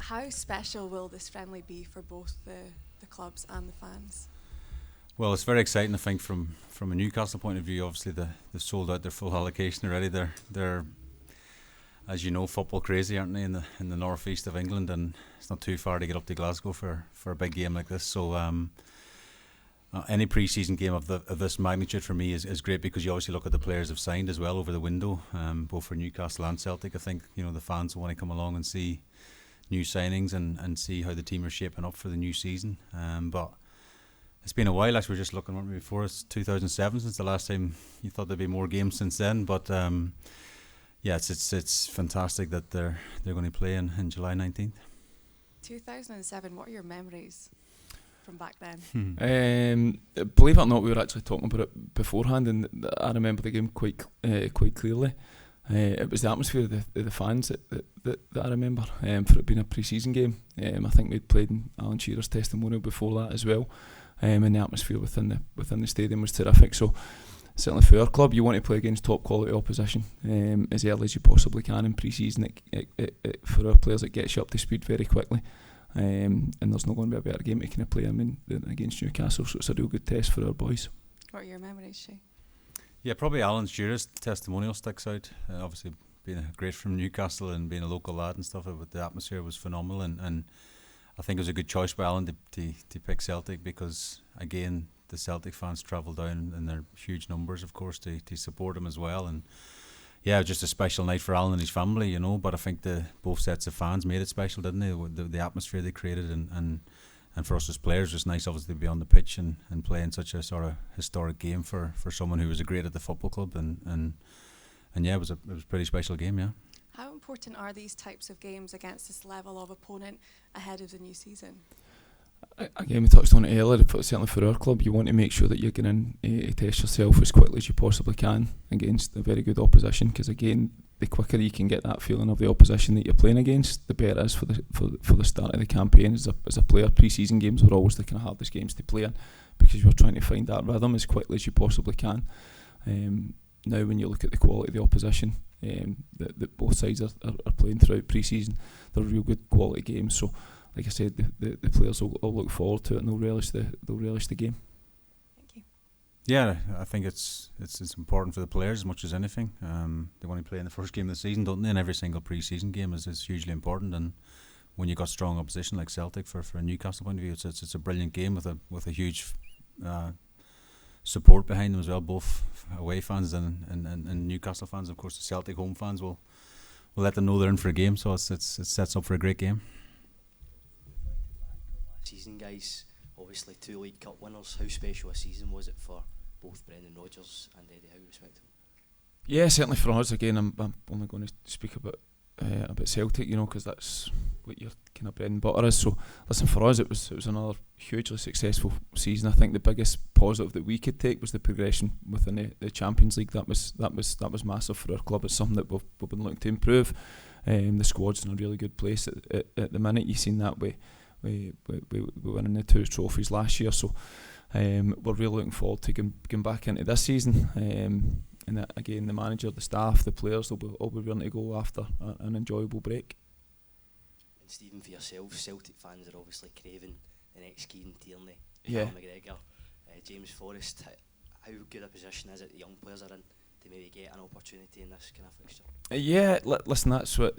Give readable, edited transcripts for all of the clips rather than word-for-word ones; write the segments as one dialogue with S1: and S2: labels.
S1: How special will this friendly be for both the clubs and the fans?
S2: Well, it's very exciting. I think from a Newcastle point of view, obviously they've sold out their full allocation already. They're as you know, football crazy, aren't they, in the northeast of England, and it's not too far to get up to Glasgow for a big game like this. So any pre-season game of this magnitude for me is great, because you obviously look at the players have signed as well over the window, both for Newcastle and Celtic. I think the fans want to come along and see new signings and see how the team are shaping up for the new season. But it's been a while. Actually, we were just looking, weren't we, before it's 2007 since the last time. You thought there'd be more games since then, but yeah, it's fantastic that they're going to play in July 19th.
S1: 2007. What are your memories from back then?
S3: Believe it or not, we were actually talking about it beforehand, and I remember the game quite clearly. It was the atmosphere of the fans that I remember, for it being a pre-season game. I think we'd played in Alan Shearer's testimonial before that as well, and the atmosphere within the stadium was terrific. So certainly for our club, you want to play against top quality opposition as early as you possibly can in pre-season. For our players, it gets you up to speed very quickly, and there's not going to be a better game to kind of play against Newcastle. So it's a real good test for our boys.
S1: What are your memories, Shay?
S2: Yeah, probably Alan Shearer's testimonial sticks out. Obviously, being great from Newcastle and being a local lad and stuff, but the atmosphere was phenomenal, and I think it was a good choice by Alan to pick Celtic, because again, the Celtic fans travel down in their huge numbers, of course, to support him as well. And yeah, it was just a special night for Alan and his family, but I think both sets of fans made it special, didn't they? The atmosphere they created, and for us as players, it was nice obviously to be on the pitch and play in such a sort of historic game for someone who was a great at the football club, and yeah, it was a pretty special game, yeah.
S1: How important are these types of games against this level of opponent ahead of the new season?
S3: Again, we touched on it earlier, but certainly for our club, you want to make sure that you're going to test yourself as quickly as you possibly can against a very good opposition, because again, the quicker you can get that feeling of the opposition that you're playing against, the better it is for the start of the campaign. As a player, pre-season games are always the kind of hardest games to play in, because you're trying to find that rhythm as quickly as you possibly can. Now when you look at the quality of the opposition that both sides are playing throughout pre-season, they're real good quality games. So like I said, the players will look forward to it, and they'll relish the game.
S1: Thank you.
S2: Yeah, I think it's important for the players as much as anything. They want to play in the first game of the season, don't they? And every single pre-season game is hugely important. And when you've got strong opposition like Celtic, for a Newcastle point of view, it's a brilliant game with a huge support behind them as well. Both away fans and Newcastle fans. Of course, the Celtic home fans will let them know they're in for a game. So it sets up for a great game.
S4: Season, guys, obviously 2 League Cup winners. How special a season was it for both Brendan Rodgers and Eddie Howe, respectively?
S3: Yeah, certainly for us. Again, I'm only going to speak about Celtic, because that's what your kind of bread and butter is. So listen, for us, it was another hugely successful season. I think the biggest positive that we could take was the progression within the Champions League. That was massive for our club. It's something that we've been looking to improve. The squad's in a really good place at the minute. You've seen that way. We winning the 2 trophies last year, so we're really looking forward to going back into this season. And that, again, the manager, the staff, the players will be willing to go after an enjoyable break.
S4: And Stephen, for yourself, Celtic fans are obviously craving the next Keane, Tierney,
S3: Conor
S4: McGregor, James Forrest. How good a position is it the young players are in to maybe get an opportunity in this kind of fixture?
S3: Yeah, listen, that's what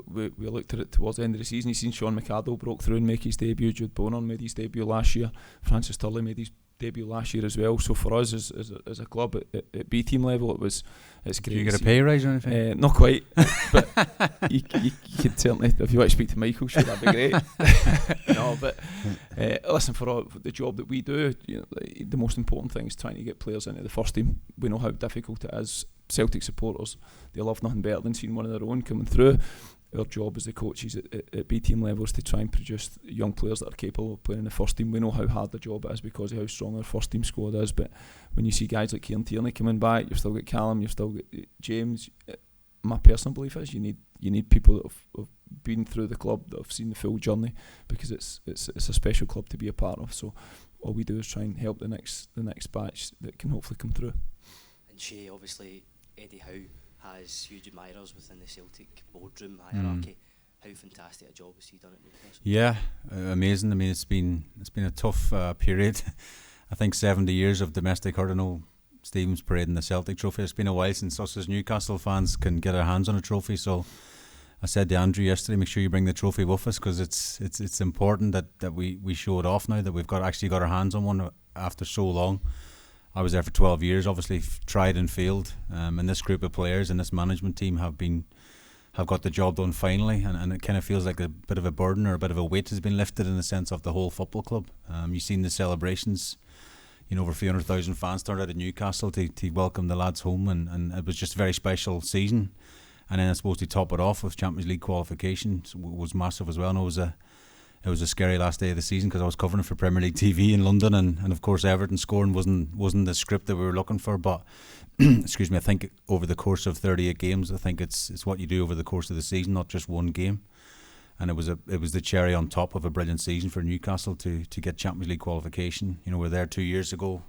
S3: we looked at it towards the end of the season. You've seen Sean McArdle broke through and make his debut. Jude Bonner made his debut last year. Francis Turley made his debut last year as well. So for us as a club at B team level, it's great.
S2: Do you get a pay rise or anything?
S3: Not quite, but you could certainly, if you want to speak to Michael, sure, that'd be great. No, but listen, for the job that we do, the most important thing is trying to get players into the first team. We know how difficult it is. Celtic supporters, they love nothing better than seeing one of their own coming through. Our job as the coaches at B team level is to try and produce young players that are capable of playing in the first team. We know how hard the job it is because of how strong our first team squad is, but when you see guys like Kieran Tierney coming back, you've still got Callum, you've still got James. My personal belief is you need people that have been through the club, that have seen the full journey, because it's a special club to be a part of. So all we do is try and help the next batch that can hopefully come through.
S4: And Shay, obviously Eddie Howe has huge admirers within the Celtic boardroom hierarchy. How fantastic a job as he done at Newcastle?
S2: Yeah, amazing. I mean, it's been a tough period. I think 70 years of domestic hurling. I know Stephen's parading the Celtic trophy. It's been a while since us as Newcastle fans can get our hands on a trophy. So I said to Andrew yesterday, make sure you bring the trophy with us, because it's important that we show it off now, that we've actually got our hands on one after so long. I was there for 12 years, obviously tried and failed, and this group of players and this management team have got the job done finally, and it kind of feels like a bit of a burden or a bit of a weight has been lifted in the sense of the whole football club. You've seen the celebrations, over 300,000 fans turned out at Newcastle to welcome the lads home, and it was just a very special season. And then I suppose to top it off with Champions League qualification was massive as well. And it was a scary last day of the season because I was covering it for Premier League TV in London, and of course Everton scoring wasn't the script that we were looking for. But excuse me, I think over the course of 38 games, I think it's what you do over the course of the season, not just one game. And it was the cherry on top of a brilliant season for Newcastle to get Champions League qualification. We were there 2 years ago.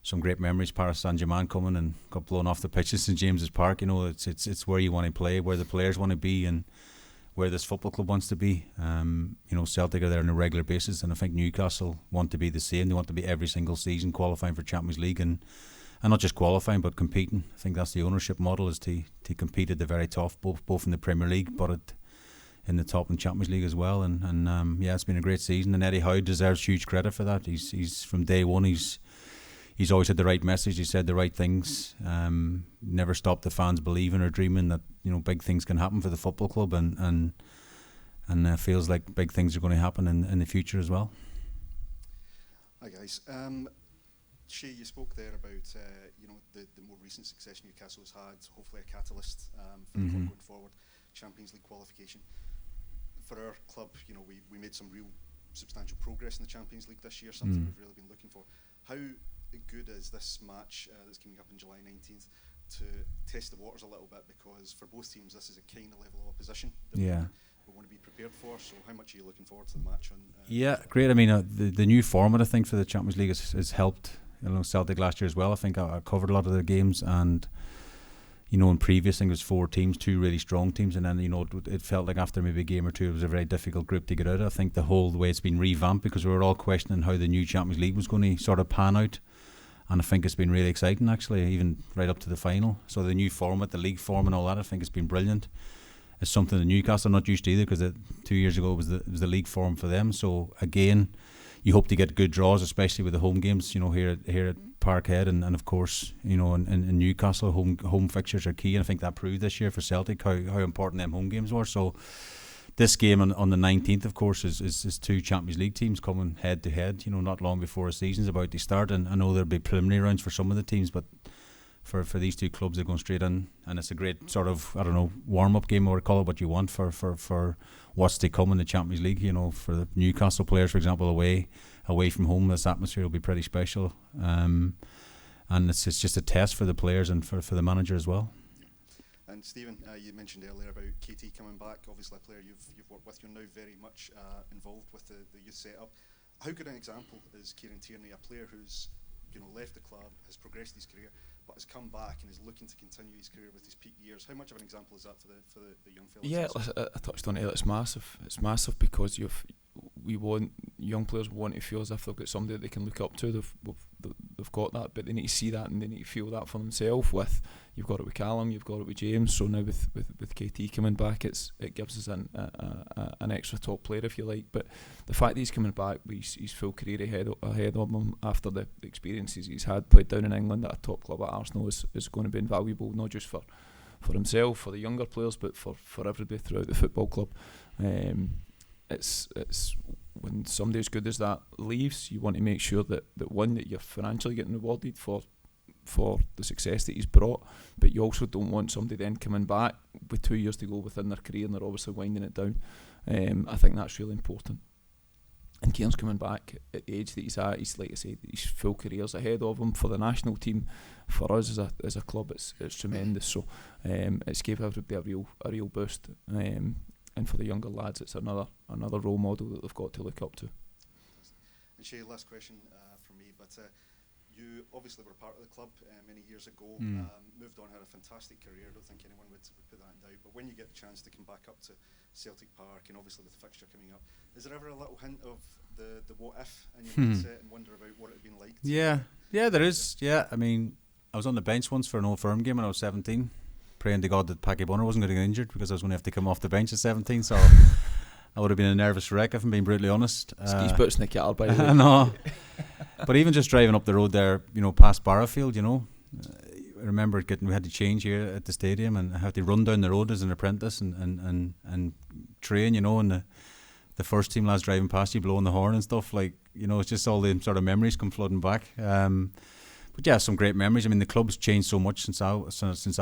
S2: Some great memories. Paris Saint-Germain coming and got blown off the pitch at St James's Park. It's where you want to play, where the players want to be, and where this football club wants to be. Celtic are there on a regular basis, and I think Newcastle want to be the same. They want to be every single season qualifying for Champions League, and not just qualifying but competing. I think that's the ownership model, is to compete at the very top, both in the Premier League but in the top in Champions League as well. And it's been a great season, and Eddie Howe deserves huge credit for that. He's from day one. He's always had the right message. He said the right things. Never stopped the fans believing or dreaming that big things can happen for the football club, and feels like big things are going to happen in the future as well.
S5: Hi guys. Shay, you spoke there about the more recent success Newcastle has had. Hopefully a catalyst for the club going forward. Champions League qualification for our club. We made some real substantial progress in the Champions League this year. Something we've really been looking for. How good is this match that's coming up on July 19th to test the waters a little bit, because for both teams this is a kind of level of opposition that we want to be prepared for. So how much are you looking forward to the match on
S2: great. I mean, the new format, I think, for the Champions League has helped Celtic last year as well. I think I covered a lot of their games, and in previous, I think it was 4 teams, 2 really strong teams, and then it felt like after maybe a game or two it was a very difficult group to get out of. I think the whole way it's been revamped, because we were all questioning how the new Champions League was going to sort of pan out, and I think it's been really exciting actually, even right up to the final. So the new format, the league form and all that, I think it's been brilliant. It's something that Newcastle are not used to either, because 2 years ago it was the league form for them. So again, you hope to get good draws, especially with the home games, here at Parkhead, and of course, in Newcastle, home fixtures are key, and I think that proved this year for Celtic how important them home games were. So this game on the 19th, of course, is 2 Champions League teams coming head to head, not long before a season's about to start, and I know there'll be preliminary rounds for some of the teams, but for these 2 clubs, they're going straight in, and it's a great sort of, warm-up game, or call it what you want, for what's to come in the Champions League. For the Newcastle players, for example, away from home, this atmosphere will be pretty special, and it's just a test for the players and for the manager as well.
S5: And Stephen, you mentioned earlier about KT coming back. Obviously a player you've worked with. You're now very much involved with the youth setup. How good an example is Kieran Tierney, a player who's left the club, has progressed his career, but has come back and is looking to continue his career with his peak years? How much of an example is that for the young fellas?
S3: Yeah, I touched on it. It's massive. It's massive because we want young players want to feel as if they've got somebody that they can look up to. They've got that, but they need to see that and they need to feel that for themselves. You've got it with Callum, you've got it with James. So now with KT coming back, it gives us an extra top player, if you like. But the fact that he's coming back, his full career ahead of him after the experiences he's had, played down in England at a top club at Arsenal, is going to be invaluable, not just for himself, for the younger players, but for everybody throughout the football club. It's when somebody as good as that leaves, you want to make sure that you're financially getting rewarded for the success that he's brought, but you also don't want somebody then coming back with 2 years to go within their career and they're obviously winding it down. I think that's really important. And Kieran's coming back at the age that he's at. He's, like I said, his full career's ahead of him. For the national team, for us as a club, it's tremendous. So it's gave everybody a real boost. And for the younger lads, it's another role model that they've got to look up to.
S5: And Shay, last question from me, but You obviously were part of the club many years ago, moved on, had a fantastic career. I don't think anyone would put that in doubt. But when you get the chance to come back up to Celtic Park, and obviously with the fixture coming up, is there ever a little hint of the what if in your mindset and wonder about what it had been like?
S2: Yeah, there is. Yeah, I mean, I was on the bench once for an Old Firm game when I was 17, praying to God that Packy Bonner wasn't going to get injured because I was going to have to come off the bench at 17. So I would have been a nervous wreck if I'm being brutally honest.
S3: Skis boots in the car, by the way.
S2: No. But even just driving up the road there, past Barrowfield, I remember we had to change here at the stadium and I had to run down the road as an apprentice and train, and the first team lads driving past you blowing the horn and stuff, it's just all the sort of memories come flooding back. But yeah, some great memories. I mean, the club's changed so much since I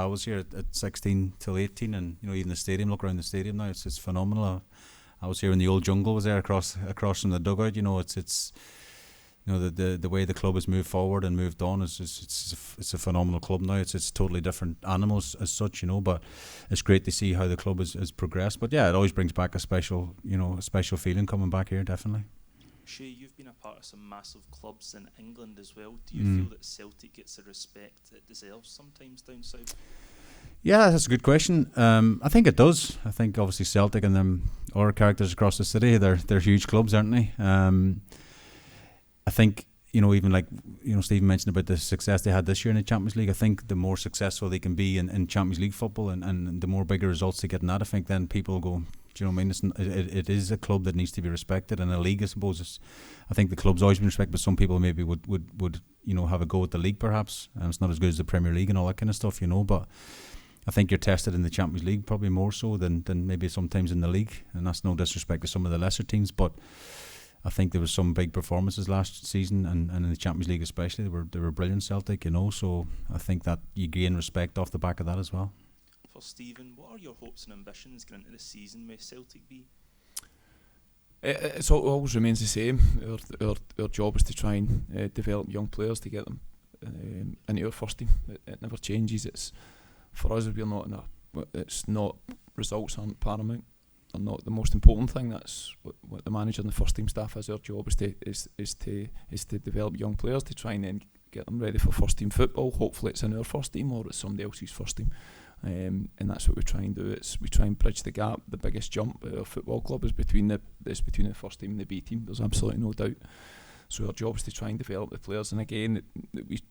S2: was here at 16 till 18, and even the stadium. Look around the stadium now; it's phenomenal. I was here when the old jungle was there across from the dugout. It's the way the club has moved forward and moved on it's a phenomenal club now. It's totally different animals as such, but it's great to see how the club has progressed. But yeah, it always brings back a special feeling coming back here, definitely.
S6: Shay, you've been a part of some massive clubs in England as well. Do you feel that Celtic gets the respect it deserves sometimes down south?
S2: Yeah, that's a good question. I think it does. I think obviously Celtic and them other characters across the city, they're huge clubs, aren't they? I think, even Stephen mentioned about the success they had this year in the Champions League. I think the more successful they can be in Champions League football and the more bigger results they get in that, I think then people go, do you know what I mean? It is a club that needs to be respected, and a league, I suppose, I think the club's always been respected, but some people maybe would have a go at the league perhaps. It's not as good as the Premier League and all that kind of stuff, but I think you're tested in the Champions League probably more so than maybe sometimes in the league, and that's no disrespect to some of the lesser teams, but I think there was some big performances last season, and in the Champions League especially, they were brilliant, Celtic, so I think that you gain respect off the back of that as well.
S6: For Stephen, what are your hopes and ambitions going into the season with Celtic be?
S3: It always remains the same. Our job is to try and develop young players to get them into our first team. It never changes. It's for us, we're not it's not results aren't paramount. They're not the most important thing. That's what the manager and the first team staff has. Our job is to develop young players to try and then get them ready for first team football. Hopefully it's in our first team or it's somebody else's first team, and that's what we try and do. We try and bridge the gap. The biggest jump at our football club is between the first team and the B team. There's absolutely no doubt. So our job is to try and develop the players, and again, we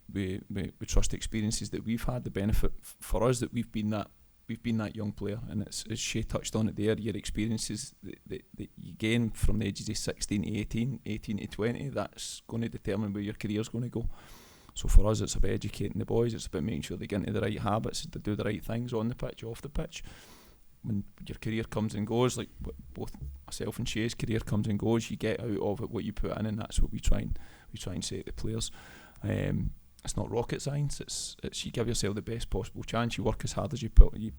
S3: trust the experiences that we've had. The benefit for us that we've been that young player, and it's as Shay touched on it there, your experiences that you gain from the ages of 16 to 18 to 20, that's going to determine where your career's going to go. So for us, it's about educating the boys, it's about making sure they get into the right habits, to do the right things on the pitch, off the pitch. When your career comes and goes, like both myself and Shay's career comes and goes, you get out of it what you put in, and that's what we try and say to the players. It's not rocket science. It's you give yourself the best possible chance. You work as hard as you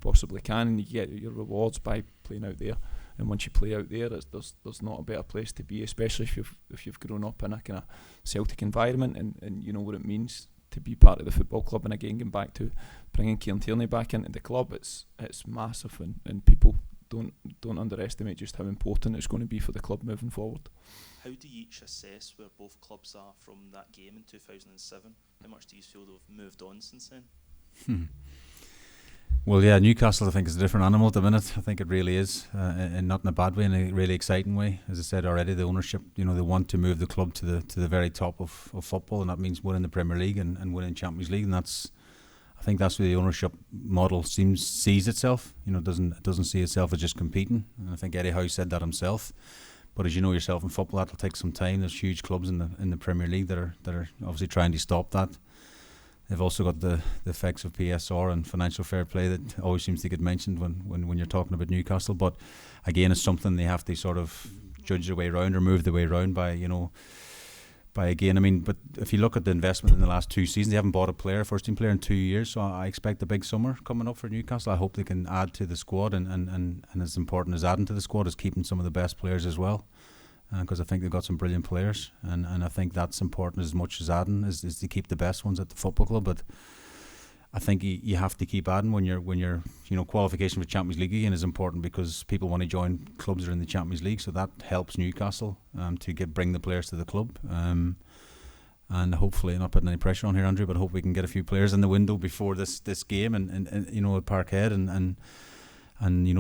S3: possibly can, and you get your rewards by playing out there. And once you play out there, there's not a better place to be, especially if you've grown up in a kind of Celtic environment and you know what it means to be part of the football club. And again, going back to bringing Kieran Tierney back into the club, it's massive, and people don't underestimate just how important it's going to be for the club moving forward.
S6: How do you each assess where both clubs are from that game in 2007? How much do you feel they've moved on since then?
S2: Well, yeah, Newcastle I think is a different animal at the minute. I think it really is, and not in a bad way, in a really exciting way. As I said already, the ownership, they want to move the club to the very top of football, and that means winning the Premier League and winning Champions League, and I think that's where the ownership model sees itself. It doesn't see itself as just competing. And I think Eddie Howe said that himself. But as you know yourself in football, that'll take some time. There's huge clubs in the Premier League that are obviously trying to stop that. They've also got the effects of PSR and financial fair play that always seems to get mentioned when you're talking about Newcastle. But again, it's something they have to sort of judge their way around or move their way around by again. I mean, but if you look at the investment in the last 2 seasons, they haven't bought a first team player in 2 years. So I expect a big summer coming up for Newcastle. I hope they can add to the squad, and as important as adding to the squad is keeping some of the best players as well. Because I think they've got some brilliant players, and I think that's important as much as adding is to keep the best ones at the football club. But I think you have to keep adding when you're qualification for Champions League again is important because people want to join clubs that are in the Champions League, so that helps Newcastle to bring the players to the club. And and hopefully, not putting any pressure on here, Andrew, but I hope we can get a few players in the window before this game, and at Parkhead, and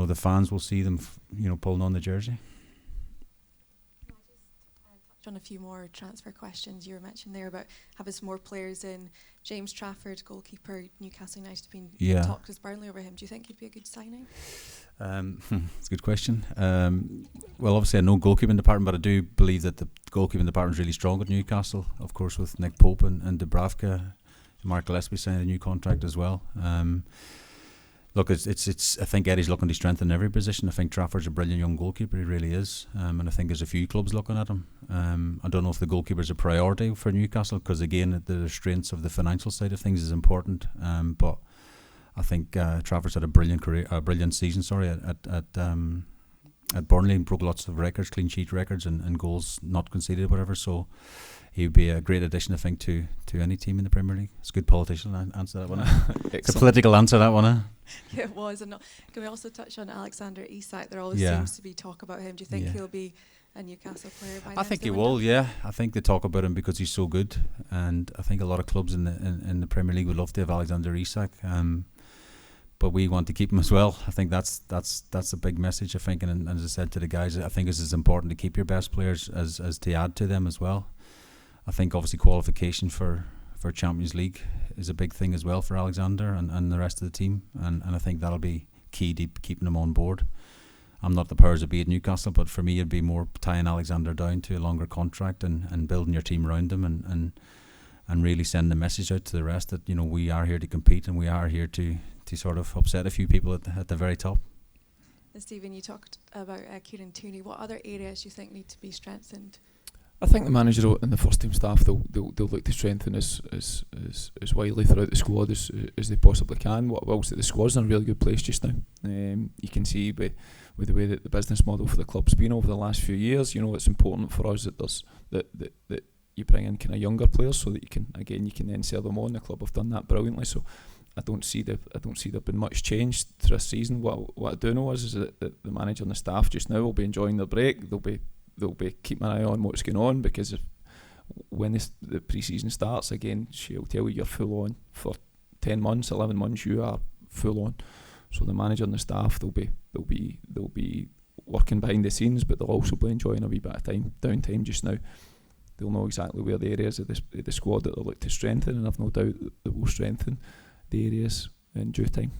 S2: the fans will see them pulling on the jersey.
S1: On a few more transfer questions. You were mentioning there about having some more players in. James Trafford, goalkeeper, Newcastle United, been talked as Burnley over him. Do you think he'd be a good signing?
S2: It's a good question. Well, obviously I know goalkeeping department, but I do believe that the goalkeeping department is really strong at Newcastle, of course, with Nick Pope and Dubravka. Mark Gillespie signed a new contract as well. Look, it's. I think Eddie's looking to strengthen every position. I think Trafford's a brilliant young goalkeeper. He really is, and I think there's a few clubs looking at him. I don't know if the goalkeeper's a priority for Newcastle, because again, the restraints of the financial side of things is important. But I think Trafford's had a brilliant career, a brilliant season. At Burnley, and broke lots of records, clean sheet records, and goals not conceded, whatever. So he would be a great addition, I think, to any team in the Premier League. It's a good politician answer, that one. It's a political answer, that one.
S1: Yeah, it was. And can we also touch on Alexander Isak? There always seems to be talk about him. Do you think he'll be a Newcastle player by
S2: I think he will, yeah. I think they talk about him because he's so good, and I think a lot of clubs in the Premier League would love to have Alexander Isak. But we want to keep him as well. I think that's a big message, I think, and as I said to the guys, I think it's as important to keep your best players as to add to them as well. I think obviously qualification for Champions League is a big thing as well for Alexander and the rest of the team, and I think that'll be key to keeping him on board. I'm not the powers that be at Newcastle, but for me it'd be more tying Alexander down to a longer contract and building your team around him and really sending a message out to the rest that we are here to compete, and we are here to sort of upset a few people at the very top.
S1: Stephen, you talked about Kieran Tierney. What other areas do you think need to be strengthened?
S3: I think the manager and the first team staff they'll look to strengthen as widely throughout the squad as they possibly can. Whilst the squad's in a really good place just now, you can see with the way that the business model for the club's been over the last few years. It's important for us that you bring in kind of younger players so that you can then sell them on. The club have done that brilliantly. So I don't see there been much change through this season. What I do know is that the manager and the staff just now will be enjoying their break. They'll be keeping an eye on what's going on, because when the pre-season starts again, she'll tell you you're full on for 10 months, 11 months. You are full on. So the manager and the staff they'll be working behind the scenes, but they'll also be enjoying a wee bit of downtime just now. They'll know exactly where the areas of the squad that they'll look to strengthen, and I've no doubt that they will strengthen the areas in due time.